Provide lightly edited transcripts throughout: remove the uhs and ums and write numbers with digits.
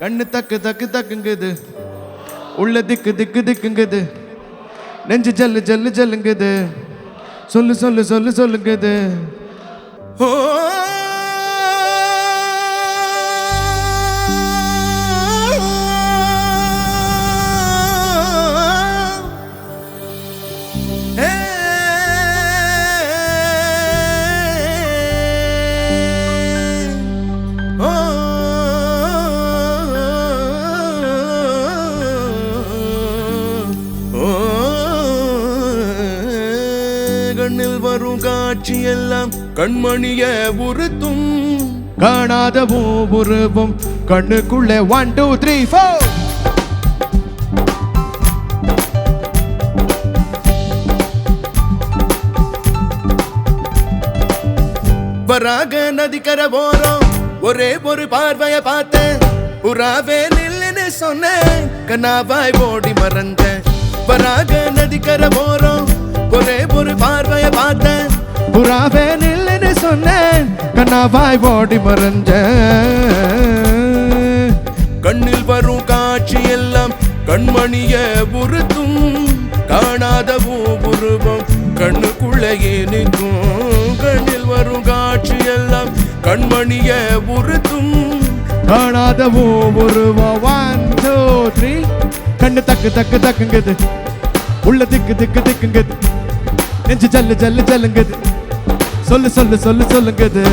கண்ணு தக்கு தக்கு தக்குங்குது, உள்ள திக்கு திக்கு திக்குங்குது, நெஞ்சு ஜல்லு ஜல்லு ஜல்லுங்குது, சொல்லு சொல்லு சொல்லு சொல்லுங்குது. ஓ கண்ணில் வரும் காட்சி எல்லாம் கண்மணிய உறுத்தும், காணாத உருவம் கண்ணுக்குள்ளே 1 2 3 4 வராக நதிக்கரை போறோம், ஒரே ஒரு பார்வைய பார்த்தேன், புறாவே நில்லுன்னு சொன்னேன், கண்ணாவாய் ஓடி மறந்தேன். வராக நதிக்கரை போறோம், ஒரே ஒரு பார்வைய பார்த்தேன், புறாவே நில்லுன்னு சொன்னேன், கண்ணாவாய் ஓடி மறந்தேன். கண்ணில் வரும் காட்சி எல்லாம் கண்மணிய உறுத்தும், காணாத உருவம் கண்ணுக்குள்ளேயே நிற்கும். கண்ணில் வரும் காட்சி எல்லாம் கண்மணிய உறுத்தும், காணாத உருவம் 1 2 3 கண்ணு தக்கு தக்கு தக்குங்குது, உள்ள திக்கு திக்கு திக்குங்குது, நெஞ்சு ஜல்லு ஜல்லு ஜல்லுங்குது, சொல்லு சொல்லு சொல்லு சொல்லுங்குது.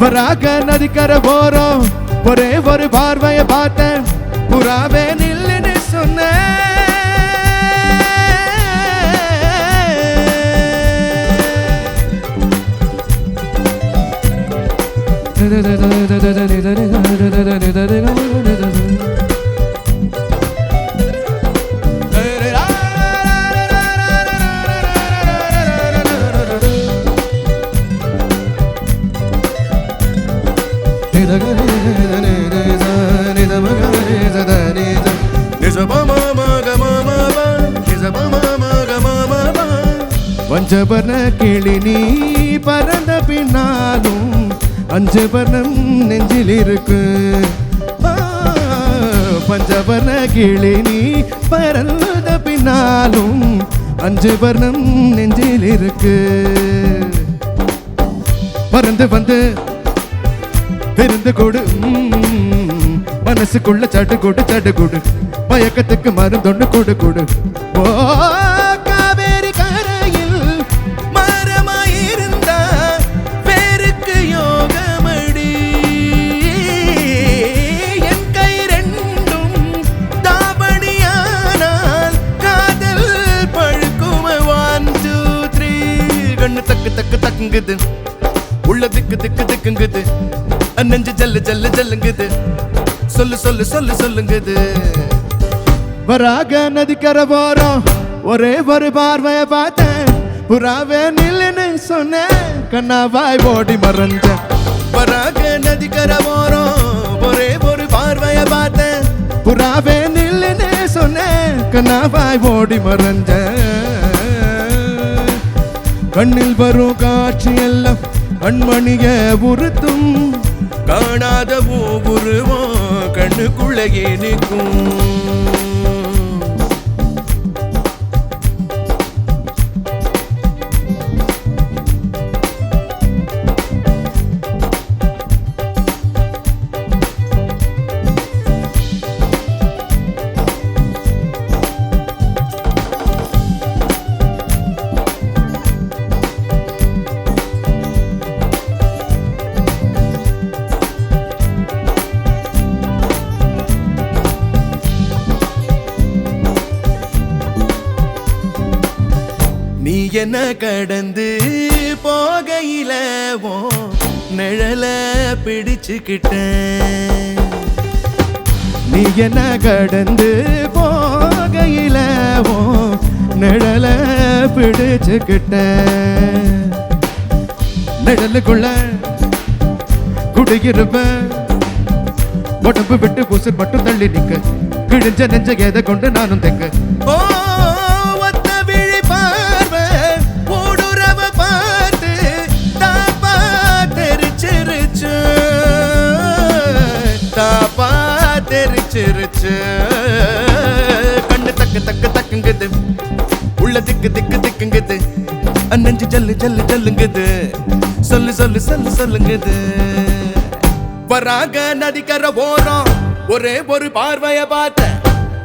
வராக நதிக்கரை போறோம், ஒரே ஒரு பார்வைய பார்த்தேன், புறாவே நில்லுன்னு சொன்னேன். பஞ்சபர்ண கிளி நீ பறந்த பின்னாலும் அஞ்சபர்ணம் நெஞ்சில் இருக்கு. பஞ்சபர்ண கிளி நீ பறந்த பின்னாலும் அஞ்சபர்ணம் நெஞ்சில் இருக்கு. பறந்து வந்து பெருந்து கொடு, மனசுக்குள்ள சடு கொடு சடு கொடு, மயக்கத்துக்கு மருந்தொன்னு கொடு கொடு. ஓ காவேரி கரையில் மரமாயிருந்த பேருக்கு யோகமடி, என் கை ரெண்டும் தாவணியானால் காதல் பழுக்கும 1 2 3 கண்ணு தக்கு தக்கு தக்குங்குது, உள்ள திக்கு திக்கு திக்குங்குது, நெஞ்சு ஜல்லு ஜல்லு ஜல்லுங்குது, சொல்லு சொல்லு சொல்லு சொல்லுங்குது. வராக நதிக்கரை போறோம், ஒரே ஒரு பார்வைய பார்த்தேன், புறாவே நில்லுன்னு சொன்னேன், கண்ணாவாய் ஓடி மறந்தேன். வராக நதிக்கரை போறோம், ஒரே ஒரு பார்வைய பார்த்தேன், புறாவே நில்லுன்னு சொன்னேன், கண்ணாவாய் ஓடி மறந்தேன். கண்ணில் வரும் காட்சி எல்லாம் கண்மணிய உறுத்தும், காணாத உருவம் கண்ணுக்குள்ளேயே நிற்கும். நீ என்ன கடந்து போகையில நிழல பிடிச்சுக்கிட்டேன், நீ என்ன கடந்து போகையில நிழல பிடிச்சுக்கிட்டேன். நிழலுக்குள்ள குடியிருப்பேன், உடம்பு விட்டு உசுர் மட்டும் தள்ளி நிக்க, கிழிஞ்ச நெஞ்ச எதை கொண்டு நானும் தெக்க. ஓ ஒத்த விழி பார்வை ஊடுறவ பார்த்து தாப்பா தெரிச்சிருச்சு, தாப்பா தெரிச்சிருச்சு கண்ணு தக்கு தக்கு தக்குங்குது உள்ள திக்கு திக்கு திக்குங்குது நெஞ்சு ஜல்லு ஜல்லு ஜல்லுங்குது சொல்லு சொல்லு சொல்லு சொல்லுங்குது வராக நதிக்கர ஓரம் ஒரே ஒரு பார்வைய பார்த்த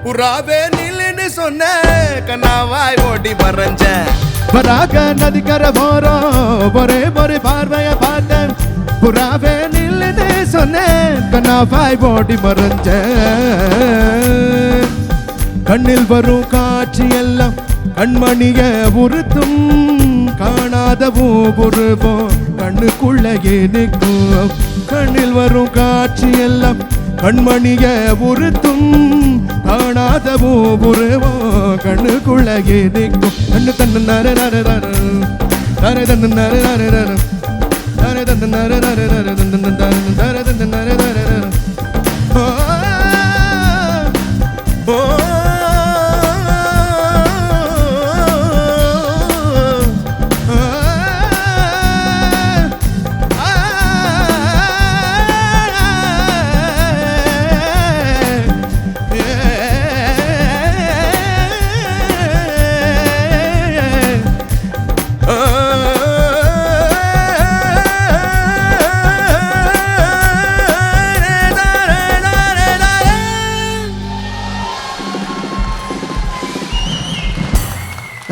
புறாவே நில்லுன்னு சொன்ன கண்ணாவாய் ஓடி மறைஞ்ச வராக நதிக்கர ஓரம் ஒரே ஒரு பார்வைய பார்த்த புறாவே நில்லுன்னு சொன்ன கண்ணாவாய் ஓடி மறைஞ்ச கண்ணில் வரும் காட்சி எல்லாம் கண்மணிய உறுத்தும் காணாத உருவம் கண்ணுக்குள்ளே நிற்கும் கண்ணில் வரும் காட்சி எல்லாம் கண்மணிய உறுத்தும் காணாத உருவம் கண்ணுக்குள்ளே நிற்கும் கண்ணு தன்னு நர நர நர நர தன்னு நர நர நர நர தன்னு நர நர நர நர தன்னு நர நர நர ஓ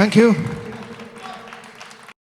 Thank you.